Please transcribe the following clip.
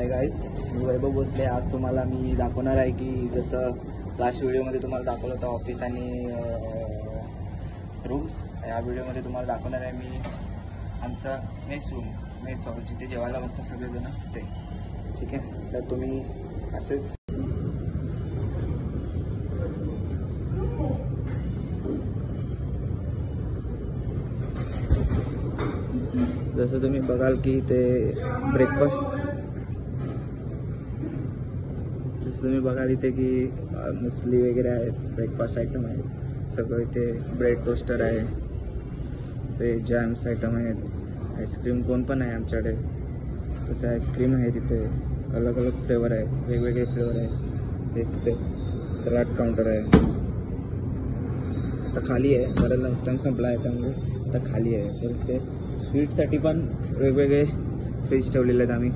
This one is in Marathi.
हाय गाईज, मी वैभव भोसले. आज तुम्हाला मी दाखवणार आहे की जसं लास्ट व्हिडिओमध्ये तुम्हाला दाखवलं होतं ऑफिस आणि रूम्स, या व्हिडिओमध्ये तुम्हाला दाखवणार आहे मी आमचा मेस हॉल जिथे जेवायला बसतात सगळेजण ते. ठीक आहे, तर तुम्ही असेच जसं तुम्ही बघाल की ते ब्रेकफास्ट, जसं तुम्ही बघाल इथे की मुसली वगैरे आहेत, ब्रेकफास्ट आयटम आहेत सगळं. इथे ब्रेड टोस्टर आहे, ते जॅम्स आयटम आहेत, आईस्क्रीम कोन पण आहे आमच्याकडे. तसं आईस्क्रीम आहे तिथे, अलग अलग फ्लेवर आहे, वेगवेगळे फ्लेवर आहे. हे तिथे सलाड काउंटर आहे. आता खाली आहे, बरं लंच संपला आहे त्यामुळे आता खाली आहे. तर ते स्वीटसाठी पण वेगवेगळे फ्रीज ठेवलेले आहेत आम्ही.